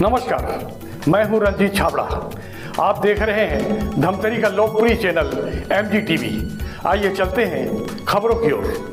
नमस्कार, मैं हूं रंजीत छाबड़ा। आप देख रहे हैं धमतरी का लोकप्रिय चैनल MGTV। आइए चलते हैं खबरों की ओर।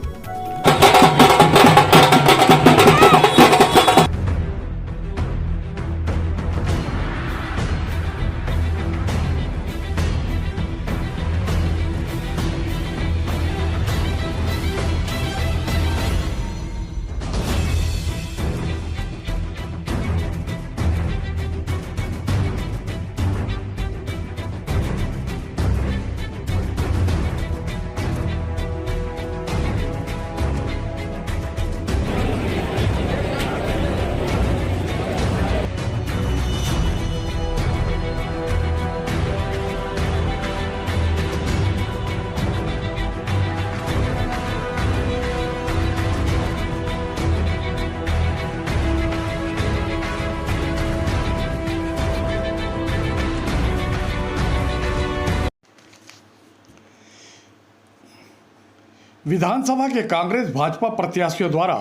विधानसभा के कांग्रेस भाजपा प्रत्याशियों द्वारा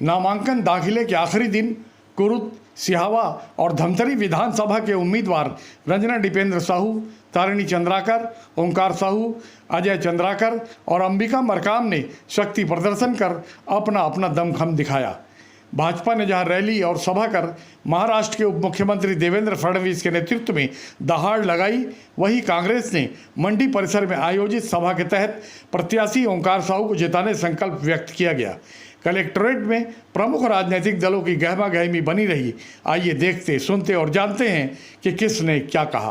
नामांकन दाखिले के आखिरी दिन कुरुद, सिहावा और धमतरी विधानसभा के उम्मीदवार रंजना दीपेंद्र साहू, तारिणी चंद्राकर, ओंकार साहू, अजय चंद्राकर और अंबिका मरकाम ने शक्ति प्रदर्शन कर अपना अपना दमखम दिखाया। भाजपा ने जहां रैली और सभा कर महाराष्ट्र के उप मुख्यमंत्री देवेंद्र फडणवीस के नेतृत्व में दहाड़ लगाई, वहीं कांग्रेस ने मंडी परिसर में आयोजित सभा के तहत प्रत्याशी ओंकार साहू को जिताने संकल्प व्यक्त किया गया। कलेक्ट्रेट में प्रमुख राजनीतिक दलों की गहमा गहमी बनी रही। आइए देखते, सुनते और जानते हैं कि किसने क्या कहा।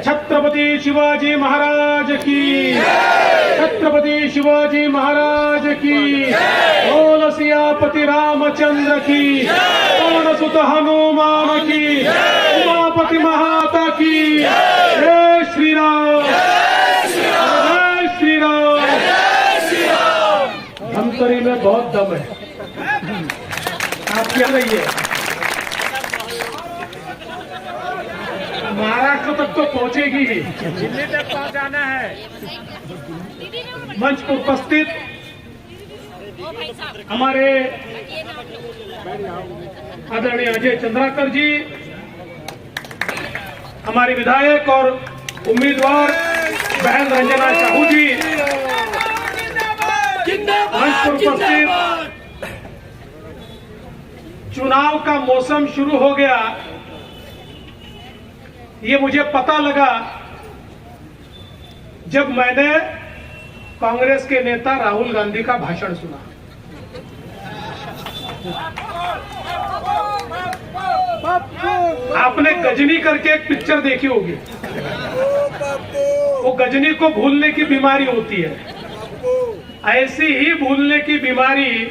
छत्रपति शिवाजी महाराज की, छत्रपति शिवाजी महाराज की, बोल सियापति रामचंद्र की, पवन सुत हनुमान की, उमापति महाता की, जय श्री राम, जय श्री राम। धमतरी में बहुत दम है, आप क्या रहिए, महाराष्ट्र तक तो पहुंचेगी ही, दिल्ली तक पहुंचाना है। मंच पर उपस्थित हमारे आदरणीय अजय चंद्राकर जी, हमारे विधायक और उम्मीदवार बहन रंजना साहू जी, मंच पर उपस्थित, चुनाव का मौसम शुरू हो गया, ये मुझे पता लगा जब मैंने कांग्रेस के नेता राहुल गांधी का भाषण सुना। आपने गजनी करके एक पिक्चर देखी होगी, वो गजनी को भूलने की बीमारी होती है, ऐसी ही भूलने की बीमारी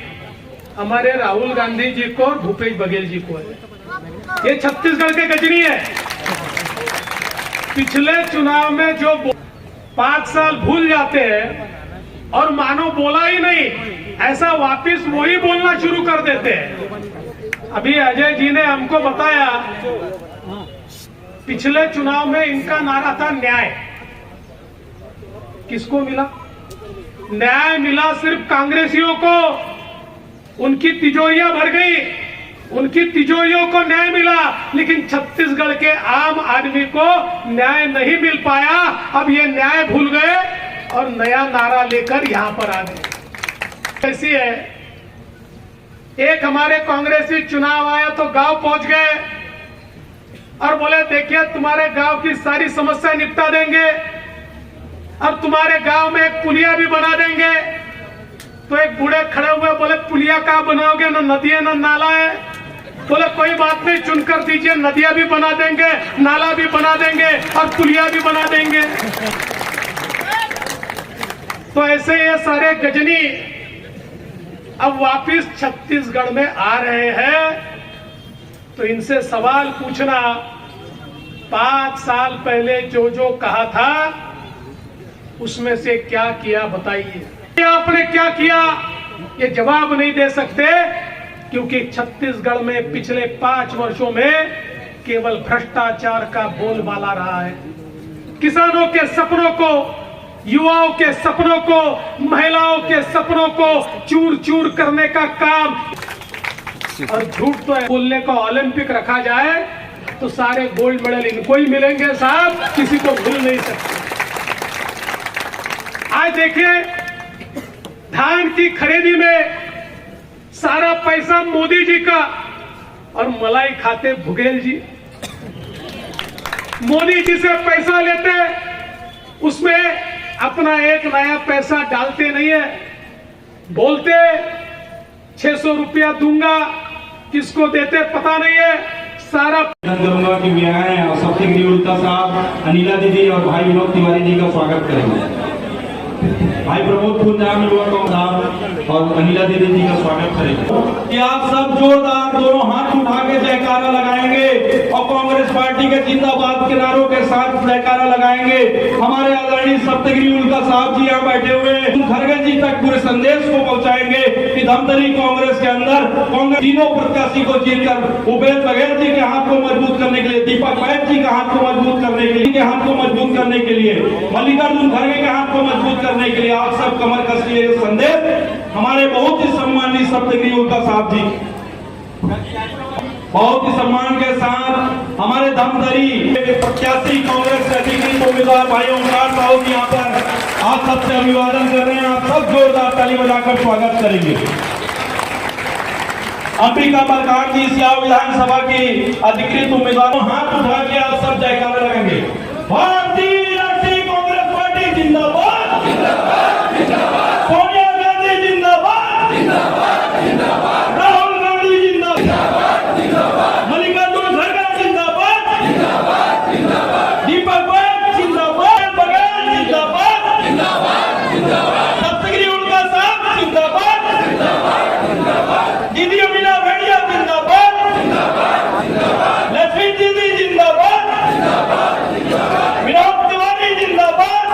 हमारे राहुल गांधी जी को और भूपेश बघेल जी को है। ये छत्तीसगढ़ के गजनी है। पिछले चुनाव में जो 5 साल भूल जाते हैं और मानो बोला ही नहीं, ऐसा वापिस वही बोलना शुरू कर देते हैं। अभी अजय जी ने हमको बताया, पिछले चुनाव में इनका नारा था न्याय। किसको मिला? न्याय मिला सिर्फ कांग्रेसियों को, उनकी तिजोरियां भर गई, उनकी तिजोरियों को न्याय मिला, लेकिन छत्तीसगढ़ के आम आदमी को न्याय नहीं मिल पाया। अब ये न्याय भूल गए और नया नारा लेकर यहां पर आ गए। ऐसी है, एक हमारे कांग्रेसी चुनाव आया तो गांव पहुंच गए और बोले देखिए तुम्हारे गांव की सारी समस्या निपटा देंगे और तुम्हारे गांव में एक पुलिया भी बना देंगे। तो एक बूढ़े खड़े हुए बोले पुलिया कहाँ बनाओगे, ना नदी है ना नाला है। बोले कोई बात नहीं, चुनकर दीजिए, नदियां भी बना देंगे, नाला भी बना देंगे और पुलिया भी बना देंगे। तो ऐसे ये सारे गजनी अब वापिस छत्तीसगढ़ में आ रहे हैं। तो इनसे सवाल पूछना, 5 साल पहले जो जो कहा था उसमें से क्या किया बताइए। आपने क्या किया ये जवाब नहीं दे सकते, क्योंकि छत्तीसगढ़ में पिछले 5 वर्षों में केवल भ्रष्टाचार का बोलबाला रहा है। किसानों के सपनों को, युवाओं के सपनों को, महिलाओं के सपनों को चूर चूर करने का काम और झूठ तो बोलने का ओलंपिक रखा जाए तो सारे गोल्ड मेडल इनको ही मिलेंगे साहब, किसी को मिल नहीं सकते। आज देखिए धान की खरीदी में सारा पैसा मोदी जी का और मलाई खाते भुगेल जी। मोदी जी से पैसा लेते उसमें अपना एक नया पैसा डालते नहीं है, बोलते 600 रुपया दूंगा, किसको देते पता नहीं है। सारा करूंगा कि मैं आए और सबसे उल्टा साहब, अनिला दीदी और भाई विनोद तिवारी जी का स्वागत करेंगे। भाई प्रमोद पुंजाम साहब और अनिला दीदी जी का स्वागत करेंगे कि आप सब जोरदार दोनों हाथ उठा के जयकारा लगाएंगे और कांग्रेस पार्टी के जिंदाबाद के नारों के साथ जयकारा लगाएंगे। हमारे आदरणीय सप्तगिरी उल्का साहब जी यहाँ बैठे हुए हैं, खड़गे जी तक पूरे संदेश को पहुंचाएंगे कि धमतरी कांग्रेस के अंदर कांग्रेस तीनों प्रत्याशी को जीतकर उपेंद्र बघेल जी के हाथ को मजबूत करने के लिए, दीपक बैद जी के हाथ को मजबूत करने के लिए, मल्लिकार्जुन खड़गे के हाथ को मजबूत करने के लिए आप सब कमर कसिए। संदेश हमारे बहुत ही सम्मानीय सप्तगिरी उल्का साहब जी बहुत ही सम्मान के साथ हमारे धमतरी प्रत्याशी कांग्रेस के अधिकृत उम्मीदवार भाई ओमकार साहू जी यहाँ पर आप सबसे अभिवादन कर रहे हैं। आप सब जोरदार ताली बजाकर स्वागत करेंगे। अंबिका बलकार जी सियाव विधानसभा की अधिकृत उम्मीदवारों हाथ उठा के आप सब जयकारा लगाएंगे। भारतीय राष्ट्रीय कांग्रेस पार्टी जिंदाबाद, सोनिया गांधी जिंदाबाद, राहुल गांधी जिंदाबाद, मल्लिकार्जुन खड़गे जिंदाबाद, दीपक बैद जिंदाबाद, बघेल जिंदाबाद, सप्तगिरी उल्का साहब जिंदाबाद, दीदी अमीना भेड़िया जिंदाबाद, लक्ष्मी दीदी जिंदाबाद, विनोद तिवारी जिंदाबाद,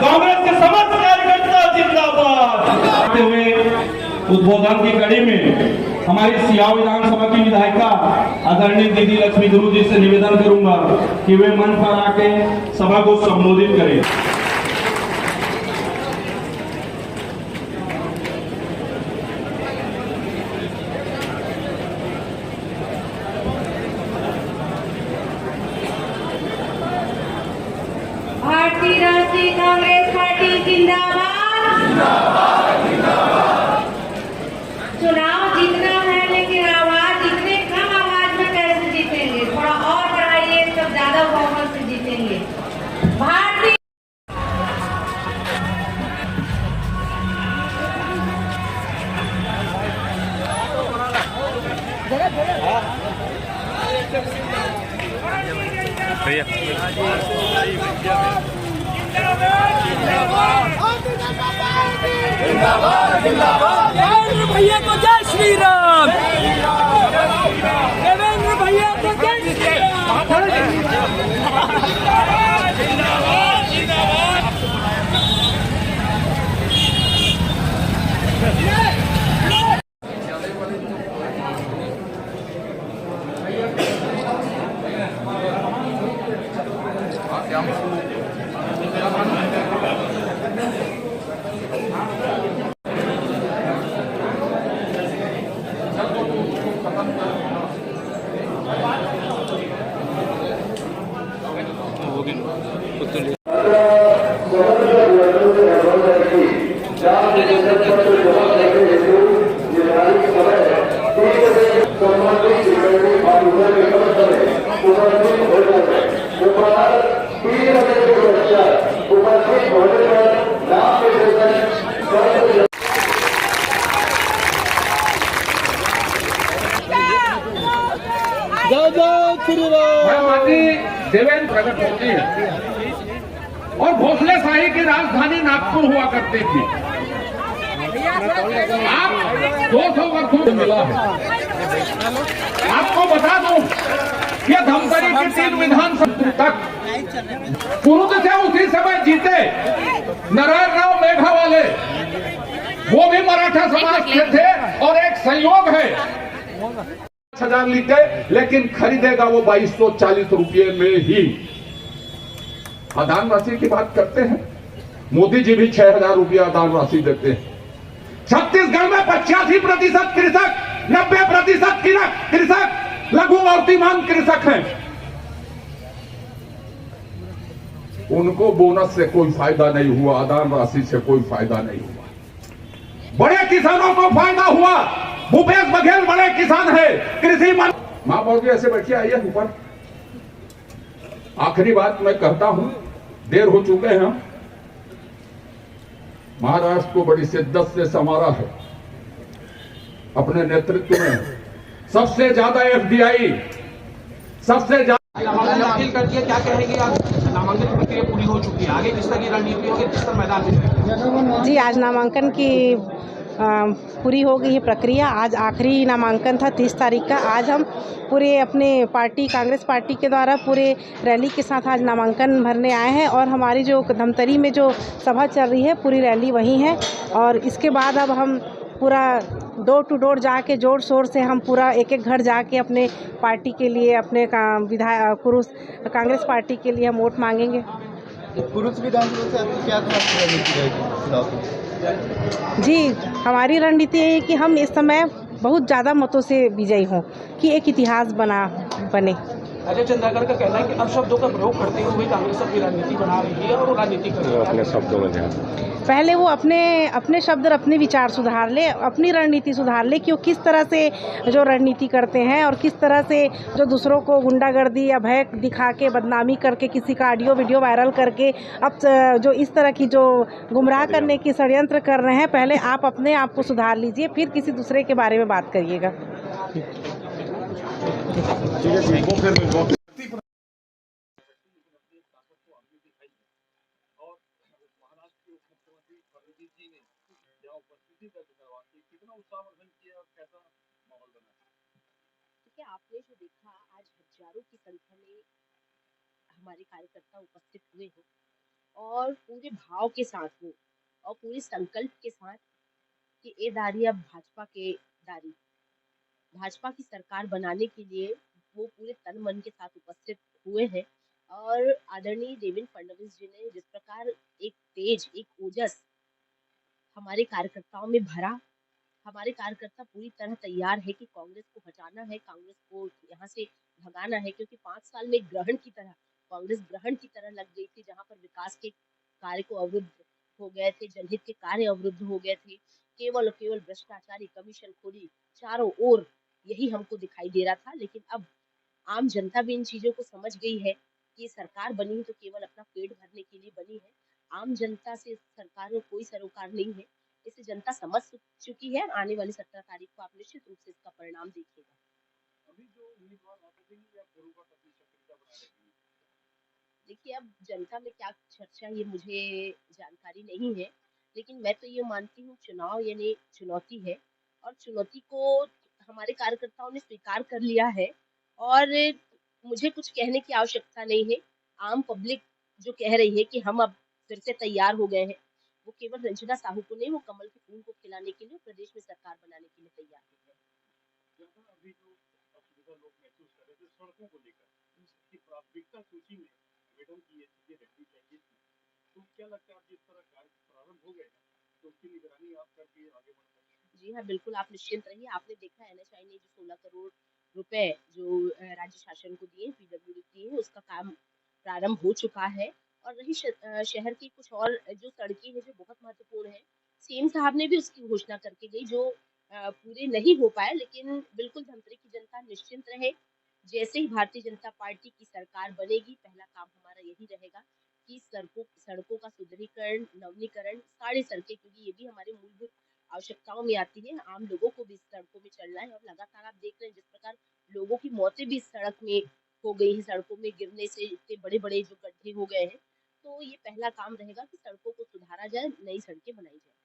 कांग्रेस के समस्त कार्यकर्ता जिंदाबाद। हुए उद्बोधन की कड़ी में हमारी सियाव विधानसभा की विधायिका आदरणीय दीदी लक्ष्मी गुरु जी से निवेदन करूंगा कि वे मंच पर आके सभा को संबोधित करें। भारतीय राष्ट्रीय कांग्रेस पार्टी जिंदाबाद। चुनाव जीतना है लेकिन आवाज इतने कम आवाज में कैसे जीतेंगे? थोड़ा और बढ़ाइए तब ज्यादा बहुमत से जीतेंगे। भारतीय देवेंद्र भैया को जय श्री राम। देवेंद्र भैया को जय श्री देवेंद्र प्रकट होती है और भोसले शाही की राजधानी नागपुर हुआ करती थी। आप 200 वर्षों से मिला है। आपको बता दूं कि धमतरी की 3 विधानसभा तक कुरुद से उसी समय जीते नारायण राव मेघा वाले, वो भी मराठा समाज के थे और एक संयोग है 1000 लीटर, लेकिन खरीदेगा वो 2240 रुपये में ही। दान राशि की बात करते हैं, मोदी जी भी 6000 रुपया दान राशि देते हैं। 36 छत्तीसगढ़ में 85% कृषक, 90% कृषक लघु और सीमांत कृषक हैं। उनको बोनस से कोई फायदा नहीं हुआ, आदान राशि से कोई फायदा नहीं हुआ। बड़े किसानों को फायदा हुआ। भूपेश बघेल बड़े किसान है, कृषि मंत्री। महापौर जी ऐसे बैठिए, आइए ऊपर। आखिरी बात मैं कहता हूं, देर हो चुके हैं हम। महाराष्ट्र को बड़ी शिद्दत से संवारा है अपने नेतृत्व में। सबसे ज्यादा एफडीआई, सबसे ज्यादा नामांकन दाखिल कर दिया, क्या कहेंगे आप? नामांकन की प्रक्रिया पूरी हो चुकी है, आगे किस तरह की रणनीति होगी, किस तरह मैदान में जाएंगे? जी, आज नामांकन की पूरी हो गई है प्रक्रिया। आज आखिरी नामांकन था 30 तारीख का। आज हम पूरे अपने पार्टी, कांग्रेस पार्टी के द्वारा पूरे रैली के साथ आज नामांकन भरने आए हैं और हमारी जो धमतरी में जो सभा चल रही है, पूरी रैली वहीं है। और इसके बाद अब हम पूरा डोर टू डोर जाके जोर शोर से हम पूरा एक एक घर जाके अपने पार्टी के लिए, अपने कुरुस कांग्रेस पार्टी के लिए हम वोट मांगेंगे। कुरुस विधानसभा से आपकी क्या रणनीति रहेगी चुनाव की? जी, हमारी रणनीति है कि हम इस समय बहुत ज़्यादा मतों से विजयी हों, कि एक इतिहास बने। अजय चंद्राकर का कहना है कि अपशब्दों का प्रयोग करते हुए कांग्रेस अपनी रणनीति बना रही है और वो राजनीति कर रही है। अपने शब्दों में पहले वो अपने शब्द और अपने विचार सुधार ले, अपनी रणनीति सुधार ले कि वो किस तरह से जो रणनीति करते हैं और किस तरह से जो दूसरों को गुंडागर्दी या भय दिखा के, बदनामी करके, किसी का ऑडियो वीडियो वायरल करके अब जो इस तरह की जो गुमराह करने की षड्यंत्र कर रहे हैं, पहले आप अपने आप को सुधार लीजिए, फिर किसी दूसरे के बारे में बात करिएगा। देखिए, आपने जो देखा, आज हजारों की संख्या में हमारे कार्यकर्ता उपस्थित हुए हैं और पूरे भाव के साथ हो और पूरे संकल्प के साथ कि ये दारी अब भाजपा के दारी, भाजपा की सरकार बनाने के लिए वो पूरे तन मन के साथ उपस्थित हुए हैं। और आदरणीय देवेंद्र फडणवीस जी ने जिस प्रकार एक तेज, एक ओजस हमारे कार्यकर्ताओं में भरा, हमारे कार्यकर्ता पूरी तरह तैयार है कि कांग्रेस को हटाना है, कांग्रेस को यहाँ से भगाना है। क्योंकि 5 साल में ग्रहण की तरह, कांग्रेस ग्रहण की तरह लग गई थी, जहाँ पर विकास के कार्य को अवरुद्ध हो गए थे, जनहित के कार्य अवरुद्ध हो गए थे। केवल और केवल भ्रष्टाचारी, कमीशन खोरी चारों ओर यही हमको दिखाई दे रहा था। लेकिन अब आम जनता भी इन चीजों को समझ गई है कि सरकार बनी है तो केवल अपना पेट भरने के लिए बनी है। आम जनता से सरकार में कोई सरोकार नहीं है, इसे जनता समझ चुकी है। आने वाली 17 तारीख को आप निश्चित रूप से इसका परिणाम देखिएगा। अभी जो उम्मीदवार वापस या बरूबत अपनी सक्रियता बना रही है? देखिए, अब जनता में क्या चर्चा ये मुझे जानकारी नहीं है, लेकिन मैं तो ये मानती हूँ चुनाव यानी चुनौती है और चुनौती को हमारे कार्यकर्ताओं ने स्वीकार कर लिया है और मुझे कुछ कहने की आवश्यकता नहीं है। आम पब्लिक जो कह रही है कि हम अब फिर से तैयार हो गए हैं, वो केवल रंजना साहू को नहीं, वो कमल के फूल को खिलाने के लिए, प्रदेश में सरकार बनाने के लिए तैयार हो गए। अभी जो असुविधा लोग महसूस कर रहे थे सड़कों को लेकर, उसकी प्राथमिकता सूची में मैडम की ये चीजें रहनी चाहिए थी, तो क्या लगता है जिस तरह कार्य प्रारंभ हो गए तो उसकी निगरानी आप करके आगे बढ़ सकते? जी हाँ, बिल्कुल, आप निश्चिंत रहिए। आपने देखा NHAI ने जो 16 करोड़ रुपए जो राज्य शासन को दिए, PWD दिए हैं, उसका काम प्रारंभ हो चुका है। और रही शहर की कुछ और जो सड़कें हैं जो बहुत महत्वपूर्ण है, सीएम साहब ने भी उसकी घोषणा करके गई, जो पूरे नहीं हो पाए। लेकिन बिल्कुल धमतरी की जनता निश्चिंत रहे, जैसे ही भारतीय जनता पार्टी की सरकार बनेगी, पहला काम हमारा यही रहेगा कि सड़कों का सुदृढ़ीकरण, नवीनीकरण, सारी सड़कें, क्योंकि ये भी हमारे मूलभूत आवश्यकताओं में आती है। आम लोगों को भी इस सड़कों में चलना है और लगातार आप देख रहे हैं जिस प्रकार लोगों की मौतें भी इस सड़क में हो गई है, सड़कों में गिरने से इतने बड़े बड़े जो गड्ढे हो गए हैं। तो ये पहला काम रहेगा कि सड़कों को सुधारा जाए, नई सड़कें बनाई जाए।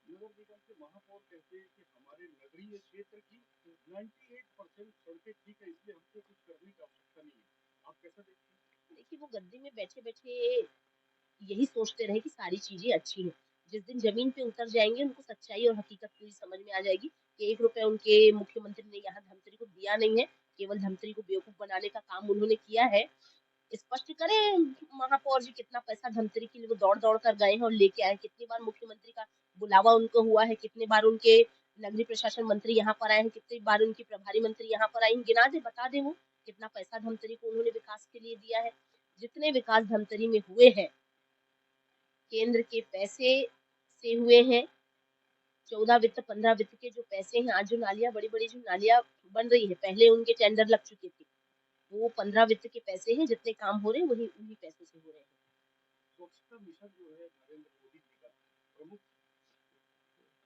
नगर निगम के महापौर कहते हैं कि हमारे नगरीय क्षेत्र की 98% सड़कें ठीक है, इसलिए हमको कुछ करने की आवश्यकता नहीं है। आप कैसा देखते हैं? देखिए, वो गद्दी में बैठे बैठे यही सोचते रहे कि सारी चीजें अच्छी हैं। जिस दिन जमीन पे उतर जाएंगे, उनको सच्चाई और हकीकत पूरी समझ में आ जाएगी कि 1 रुपया उनके मुख्यमंत्री ने यहाँ धमतरी को दिया नहीं है, केवल धमतरी को बेवकूफ बनाने का काम उन्होंने किया है। स्पष्ट करें महापौर जी, कितना पैसा धमतरी के लिए वो दौड़ दौड़ कर गए हैं और लेके आए, कितनी बार मुख्यमंत्री का बुलावा उनको हुआ है, कितनी बार उनके नगरीय प्रशासन मंत्री यहाँ पर आए हैं, कितनी बार उनकी प्रभारी मंत्री यहाँ पर आई हैं, गिना दे, बता दे वो कितना पैसा धमतरी को उन्होंने विकास के लिए दिया है। जितने विकास धमतरी में हुए हैं केंद्र के पैसे से हुए हैं। 14 वित्त 15 वित्त के जो पैसे हैं, आज जो नालियां बड़ी बड़ी जो नालियां बन रही है, पहले उनके टेंडर लग चुके थे, वो 15 वित्त के पैसे हैं। जितने काम हो रहे हैं वही उन्हीं पैसों से हो रहे हैं। स्वच्छता मिशन जो है नरेंद्र मोदी जी का प्रमुख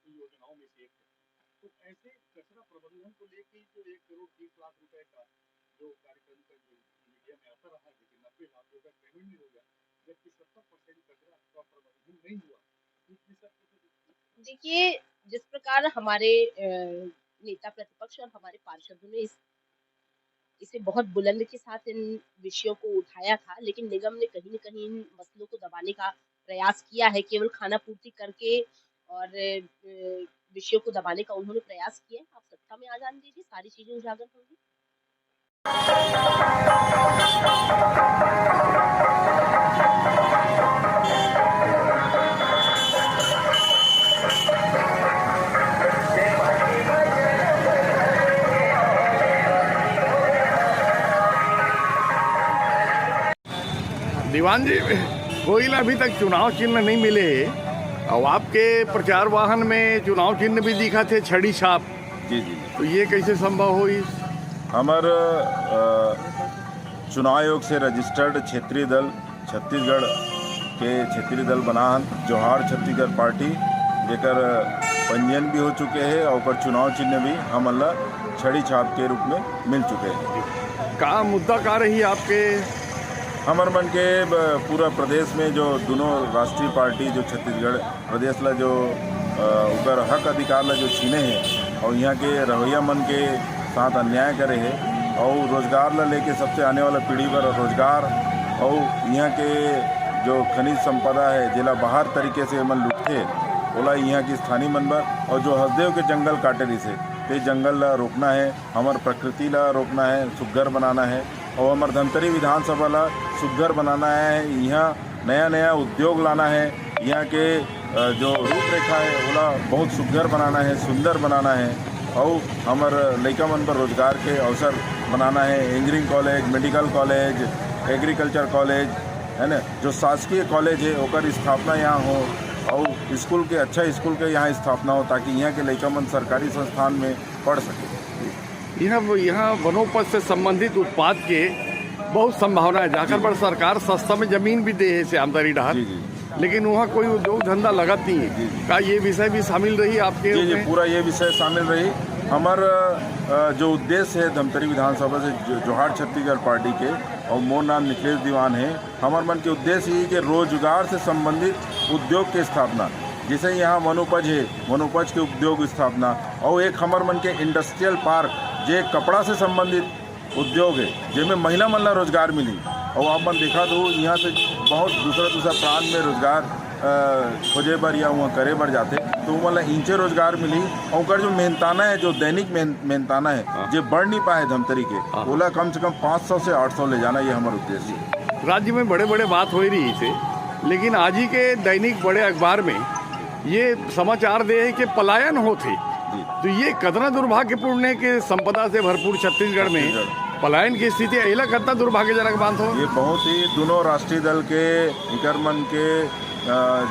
योजनाओं में से एक है, तो ऐसे कचरा प्रबंधन को लेकर जो 1 करोड़ 30 लाख रुपए का जो कार्यक्रम का जो मीडिया में आता रहा, लेकिन 90 लाख रुपए पेमेंट नहीं हो गया, जबकि 70% कचरा का प्रबंधन नहीं हुआ। देखिए, जिस प्रकार हमारे नेता प्रतिपक्ष और हमारे पार्षदों ने इसे बहुत बुलंद के साथ इन विषयों को उठाया था, लेकिन निगम ने कहीं न कहीं इन मसलों को दबाने का प्रयास किया है। केवल खाना पूर्ति करके और विषयों को दबाने का उन्होंने प्रयास किया है। आप सत्ता में आ जाने दीजिए, सारी चीजें उजागर होंगी। दीवान जी, कोई अभी तक चुनाव चिन्ह नहीं मिले और आपके प्रचार वाहन में चुनाव चिन्ह भी दिखा थे, छड़ी छाप। जी जी। तो ये कैसे संभव हुई? हमारे चुनाव आयोग से रजिस्टर्ड क्षेत्रीय दल छत्तीसगढ़ के क्षेत्रीय दल बनाहन जोहार छत्तीसगढ़ पार्टी जेकर पंजीयन भी हो चुके हैं और चुनाव चिन्ह भी हमला छड़ी छाप के रूप में मिल चुके हैं। का मुद्दा का रही आपके? हमारे मन के पूरा प्रदेश में जो दोनों राष्ट्रीय पार्टी जो छत्तीसगढ़ प्रदेश ला जो उकर हक अधिकार ला जो छीने हैं और यहाँ के रवैया मन के साथ अन्याय करे है और रोजगार ला लेके सबसे आने वाला पीढ़ी पर रोजगार और यहाँ के जो खनिज संपदा है जिला बाहर तरीके से मन लुटते ओला यहाँ की स्थानीय मन पर और जो हसदेव के जंगल काटे रही से ते जंगल ला रोकना है, हमार प्रकृति ला रोकना है, सुघर बनाना है और हमारे धमतरी विधानसभा ला सुघर बनाना है। यहाँ नया नया उद्योग लाना है, यहाँ के जो रूपरेखा है ओला बहुत सुघर बनाना है, सुंदर बनाना है और हमारे लड़का मन पर रोजगार के अवसर बनाना है। Engineering college, medical college, agriculture college है ना, जो शासकीय कॉलेज है ओकर स्थापना यहाँ हो और स्कूल के अच्छा स्कूल के यहाँ स्थापना हो ताकि यहाँ के लड़का मन सरकारी संस्थान में पढ़ सके। यहाँ वनोपज से संबंधित उत्पाद के बहुत संभावना है। जाकर पर सरकार सस्ता में जमीन भी दे है श्यामदरी डहर, लेकिन वहाँ कोई उद्योग धंधा लगत नहीं है। का ये विषय भी शामिल रही आपके? जी, पूरा ये विषय शामिल रही। हमारा जो उद्देश्य है धमतरी विधानसभा से जोहार छत्तीसगढ़ पार्टी के और मोर नाम निखिलेश दीवान है, हमारे मन के उद्देश्य ये कि रोजगार से संबंधित उद्योग की स्थापना, जैसे यहाँ वनोपज है, वनोपज के उद्योग स्थापना और एक हमारे मन के इंडस्ट्रियल पार्क जे कपड़ा से संबंधित उद्योग है जिनमें महिला मन ला रोजगार मिली और आप मन देखा तो यहाँ से बहुत दूसरा प्रांत में रोजगार खोजे पर या वहाँ करे पर जाते तो मतलब इंचे रोजगार मिली और जो मेहनताना है, जो दैनिक मेहनताना है जो बढ़ नहीं पाए धमतरी के ओला कम से कम 500 से 800 ले जाना, ये हमारा उद्देश्य है। राज्य में बड़े बड़े बात हो रही थे, लेकिन आज ही के दैनिक बड़े अखबार में ये समाचार दे है कि पलायन होते, तो ये कतना दुर्भाग्यपूर्ण है कि संपदा से भरपूर छत्तीसगढ़ में पलायन की स्थिति अला कितना दुर्भाग्यजनक बात हो। ये बहुत ही दोनों राष्ट्रीय दल के इकरमन के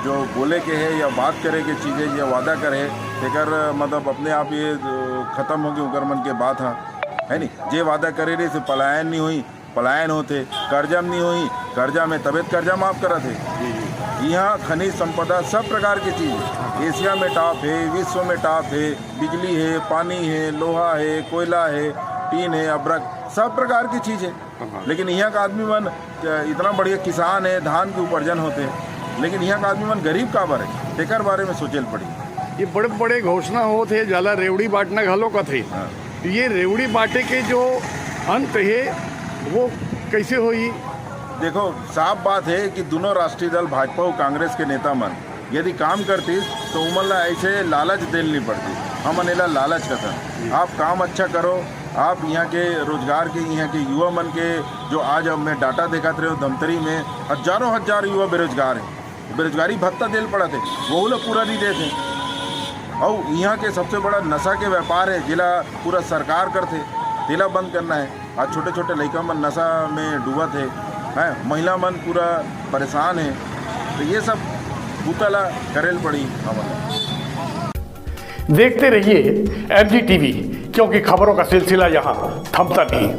जो बोले के है या बात करे के चीज़ें या वादा करे तेकर मतलब अपने आप ये खत्म होगी उकरमन के बात है नहीं। जे वादा करे रही से पलायन नहीं हुई, पलायन होते, कर्जा नहीं हुई, कर्जा में तबियत कर्जा माफ करा थे। यहाँ खनिज संपदा सब प्रकार की चीज़ एशिया में टॉप है, विश्व में टॉप है, बिजली है, पानी है, लोहा है, कोयला है, टीन है, अब्रक, सब प्रकार की चीज़ है। लेकिन यहाँ का आदमी मन इतना बढ़िया किसान है, धान के उपार्जन होते हैं, लेकिन यहाँ का आदमी मन गरीब काबर है तेकर बारे में सोचल पड़ी। ये बड़े बड़े घोषणा होते जाला रेवड़ी बांटना घलो का थे। ये रेवड़ी बांटे के जो अंत है वो कैसे हुई? देखो साफ बात है कि दोनों राष्ट्रीय दल भाजपा और कांग्रेस के नेता मन यदि काम करती तो उमला ऐसे लालच देनी नहीं पड़ती। हम अनेला लालच करते, आप काम अच्छा करो, आप यहाँ के रोजगार के यहाँ के युवा मन के जो आज अब मैं डाटा देखा रहे हो धमतरी में हजार युवा बेरोजगार है, बेरोजगारी भत्ता देल पड़ा थे वो लोग पूरा नहीं देते। और यहाँ के सबसे बड़ा नशा के व्यापार है जिला पूरा सरकार करते तेला बंद करना है। आज छोटे छोटे लड़का मन नशा में डूबा थे हैं, महिला मन पूरा परेशान है। तो ये सब बुतला करेल पड़ी हमारे। देखते रहिए MG TV, क्योंकि खबरों का सिलसिला यहाँ थमता नहीं।